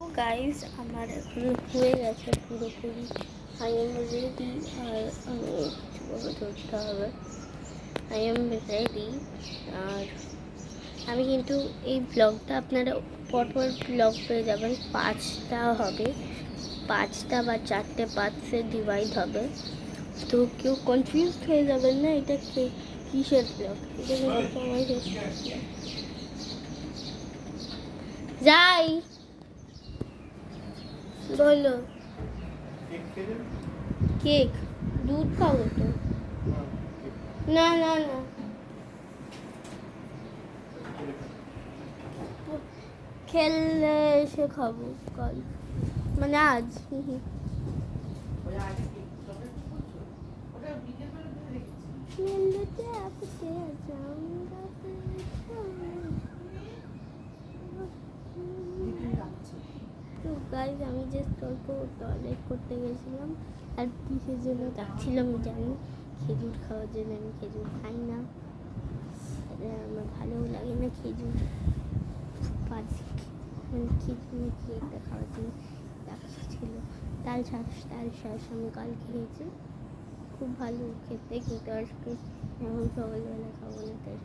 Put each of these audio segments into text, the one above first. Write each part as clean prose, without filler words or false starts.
তো গাইস আমার এখন হয়ে গেছে পুরোপুরি। I am ready. আর আমি কীভাবে ধরতে হবে, আই এম রেডি। আর আমি কিন্তু এই ব্লগটা আপনারা পরপর ব্লগ পেয়ে যাবেন, 5টা হবে, 5টা বা 4টে পার্টসে ডিভাইড হবে। তো কেউ কনফিউজড হয়ে যাবেন না এটা কিসের ব্লগ। এটা কিন্তু সবাই যাই বলো। কেক দুধ খাবো তো। না না না, খেললে এসে খাবো কাল, মানে আজ। তো গাইজ আমি জাস্ট অল্প টয়লেট করতে গেছিলাম। আর কিসের জন্য ডাকছিলাম জানি, খেজুর খাওয়ার জন্য। আমি খেজুর খাই না, আমার ভালোও লাগে না খেজুর। মানে খেজুর খেয়ে খাওয়ার জন্য ডাকছিল। তাল শাঁস আমি কাল খেয়েছি, খুব ভালো খেতে, কিন্তু আজকে এখন সকালবেলা খাবো না। তাই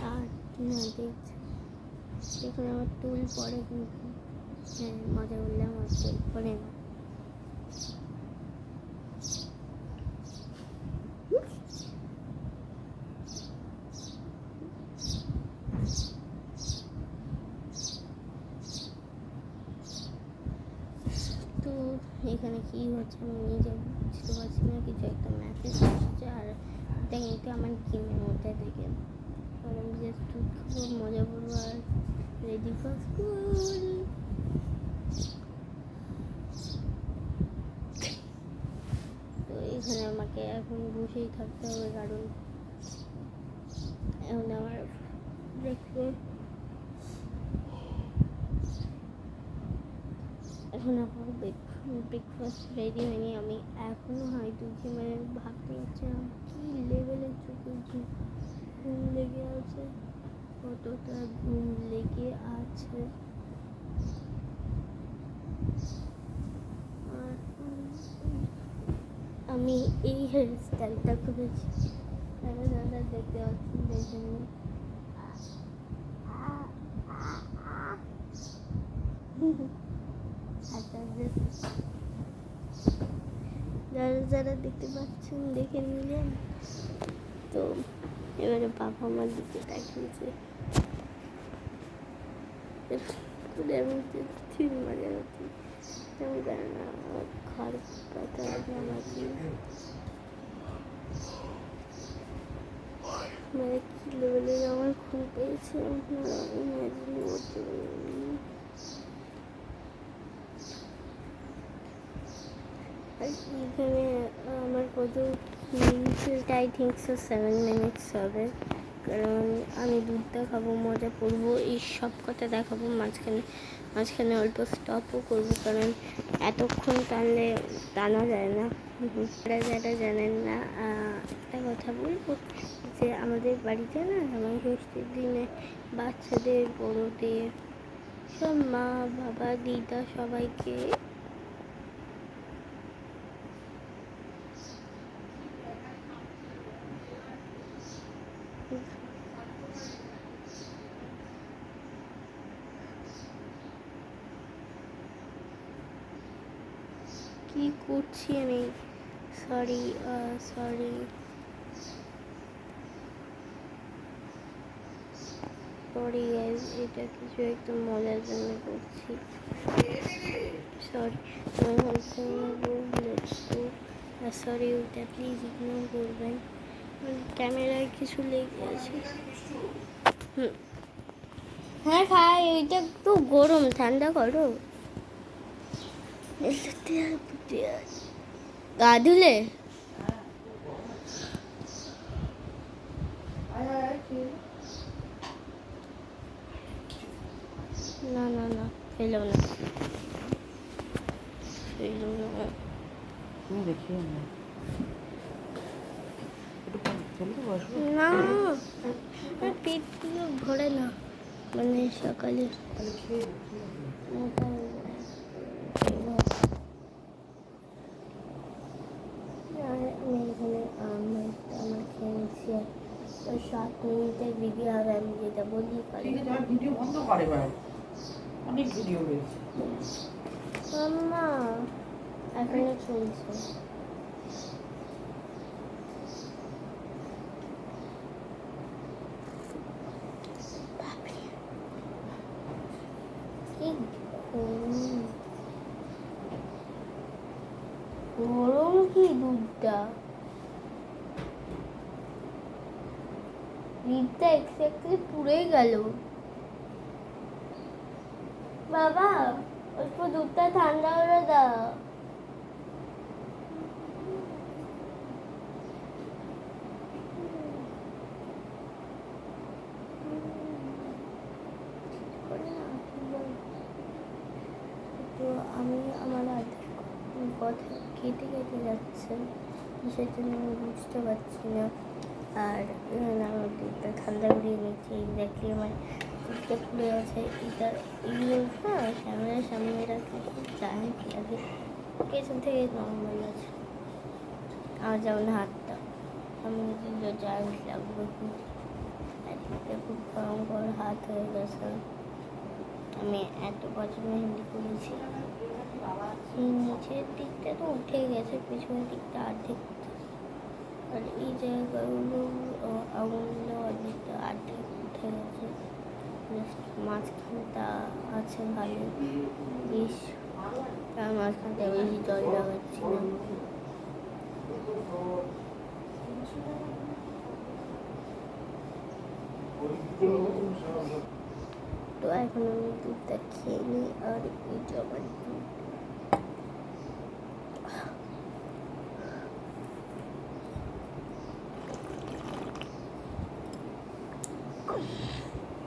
আর না দেখছি, দেখুন আমার টুল পরে, কিন্তু হ্যাঁ মজা করলাম, আমার টুল পরে না। তো এখানে কি হচ্ছে আমি নিজে বুঝতে পারছি না, কিছু একটা মেসেজ আসছে। আর এটা কিন্তু আমার গেমের মধ্যে থেকে, আর আমি জাস্ট খুব মজা করবো আর রেডি ফর স্কুল। তো এখানে আমাকে এখন বসেই থাকতে হবে, কারণ এখন আমার এখন আমার ব্রেকফাস্ট রেডি হয়নি। আমি এখনও হয়তো মানে ভাবতে হচ্ছে কী লেভেলের চোখে ঘুম লেগে আছে, কতটা ঘুম লেগে আছে। আর আমি এই হেয়ার স্টাইলটা করেছি, দাদা দেখতে পাচ্ছেন, দেখেন। যারা দেখতে পাচ্ছেন দেখে নিলেন। তো এবারে বাবা আমার দিকে তাকিয়েছে, মজা হচ্ছে তেমন জানে না। ঘর পাতা আমাকে মানে কি লেভেলের আমার ঘুম পেয়েছে আপনারা ইমাজিন করতে পারেন। আর এখানে আমার কত minute, I think so 7 minutes হবে, কারণ আমি দুধটা খাবো, মজা করবো, এই সব কথা দেখাবো। মাঝখানে অল্প স্টপও করবো, কারণ এতক্ষণ টানা যায় না। যারা জানেন না, একটা কথা বলবো, যে আমাদের বাড়িতে না জামাই ষষ্ঠীর দিনে বাচ্চাদের, বড়োদের, সব মা বাবা দিদা সবাইকে কি করছি আমি, সরি গাইজ, এটা কিছু একটা মজার জন্য করছি, সরি। সরি, ওটা প্লিজ ইগনোর করবেন, ক্যামেরায় কিছু লেগে আছে। হ্যাঁ খাই, ওইটা একটু গরম, ঠান্ডা করো। গা ধুলে না, ফেলো না। তুমি দেখিয়ে না একটু চলতে বসবো না আমার পেটগুলো ভরে না, মানে সকালে তাহলে খেয়ে মোটা হয়ে যায়। আর আমি এখানে আমার খেয়ে নিচ্ছি, আর 7 মিনিটের ভিডিও হবে, আমি যেটা বলি কাল। ঠিক আছে আর ভিডিও বন্ধ করে এবার অনেক ভিডিও রয়েছে মাম্মা এখনো চলছে। কি গরম কি দুধটা, দুধটা এক্স্যাক্টলি পুড়ে গেল। বাবা অল্প দুধটা ঠান্ডা করে দাও। তো আমি আমার কথা কেটে কেটে যাচ্ছে, সেজন্য আমি বুঝতে পারছি না। আর আমার দুধটা ঠান্ডা করিয়ে নিচ্ছি, এক্স্যাক্টলি আমার দুধটা পুড়ে আছে। এটার এগুলো হ্যাঁ সামনে রাখলে খুব জানি কি লাগে, পেছন থেকে নর্মাল আছে। আর যেমন হাতটা আমি জানি লাগবে খুব, একদিকে খুব ভয়ঙ্কর হাত হয়ে গেছে। আমি এত বছর মেহেন্দি করেছি, নিচের দিকটা তো উঠে গেছে, পেছনের দিকটা অর্ধেক, আর এই জায়গাগুলো আঙুলগুলো অর্ধেকটা অর্ধেক উঠে গেছে, মাঝখানটা আছে ভালো বেশ। তার মাঝখানটা বেশি জল লাগাচ্ছি না। তো এখন আমি দুধটা খেয়ে নিই, আর এই জবার দুধ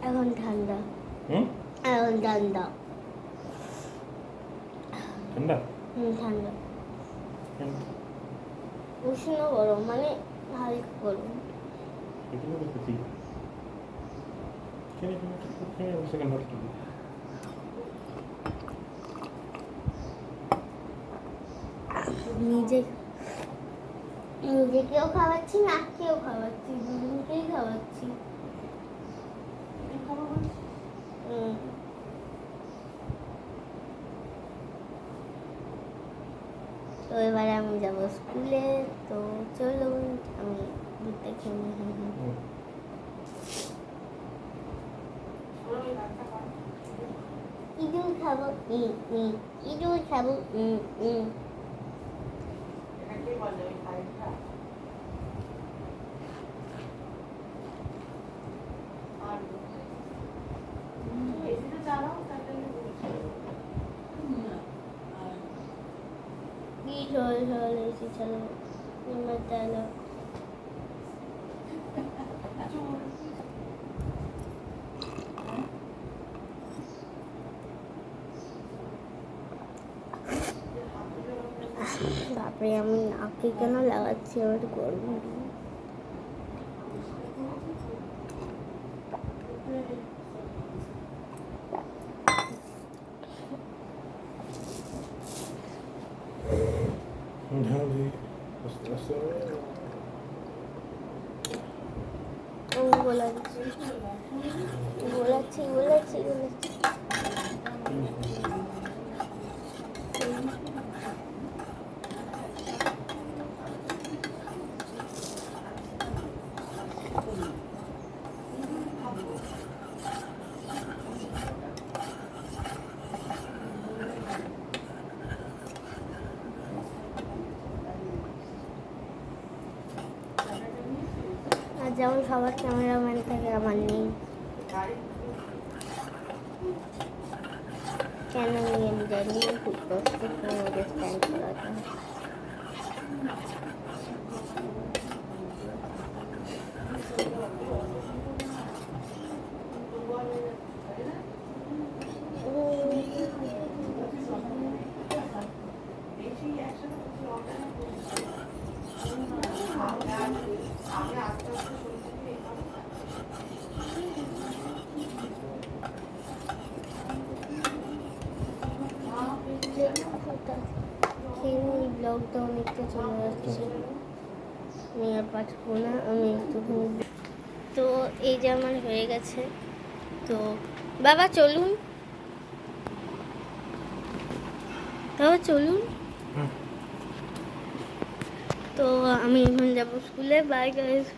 এখন ঠান্ডা, এখন ঠান্ডা ঠান্ডা ঠান্ডা উষ্ণ গরম, মানে হালকা গরম। নিজেকেও খাওয়াচ্ছি, নাককেও খাওয়াচ্ছি, দুজনকেই খাওয়াচ্ছি। তো এবারে আমি যাবো স্কুলে, তো চলুন আমি দুধটা খেয়ে নিই। ইঁদুর খাবো, ইঁদুর খাবো। চল এসে চলো তাহলে বাপরে আমি নাকে কেন লাগাচ্ছি, আমার গরম। গোলাচ্ছি আর যেমন সবার ক্যামেরাম্যান থাকে, আমার নেই। কেন নেই আমি জানি, খুব কষ্ট করে স্ট্যান্ড করাটা। ব্লগটা অনেকটা চলে যাচ্ছে, আমি আর পাঠাবো না, আমি একটুখানি। তো এই যে আমার হয়ে গেছে। তো বাবা চলুন, বাবা চলুন। তো আমি এখন যাবো স্কুলে। Bye guys.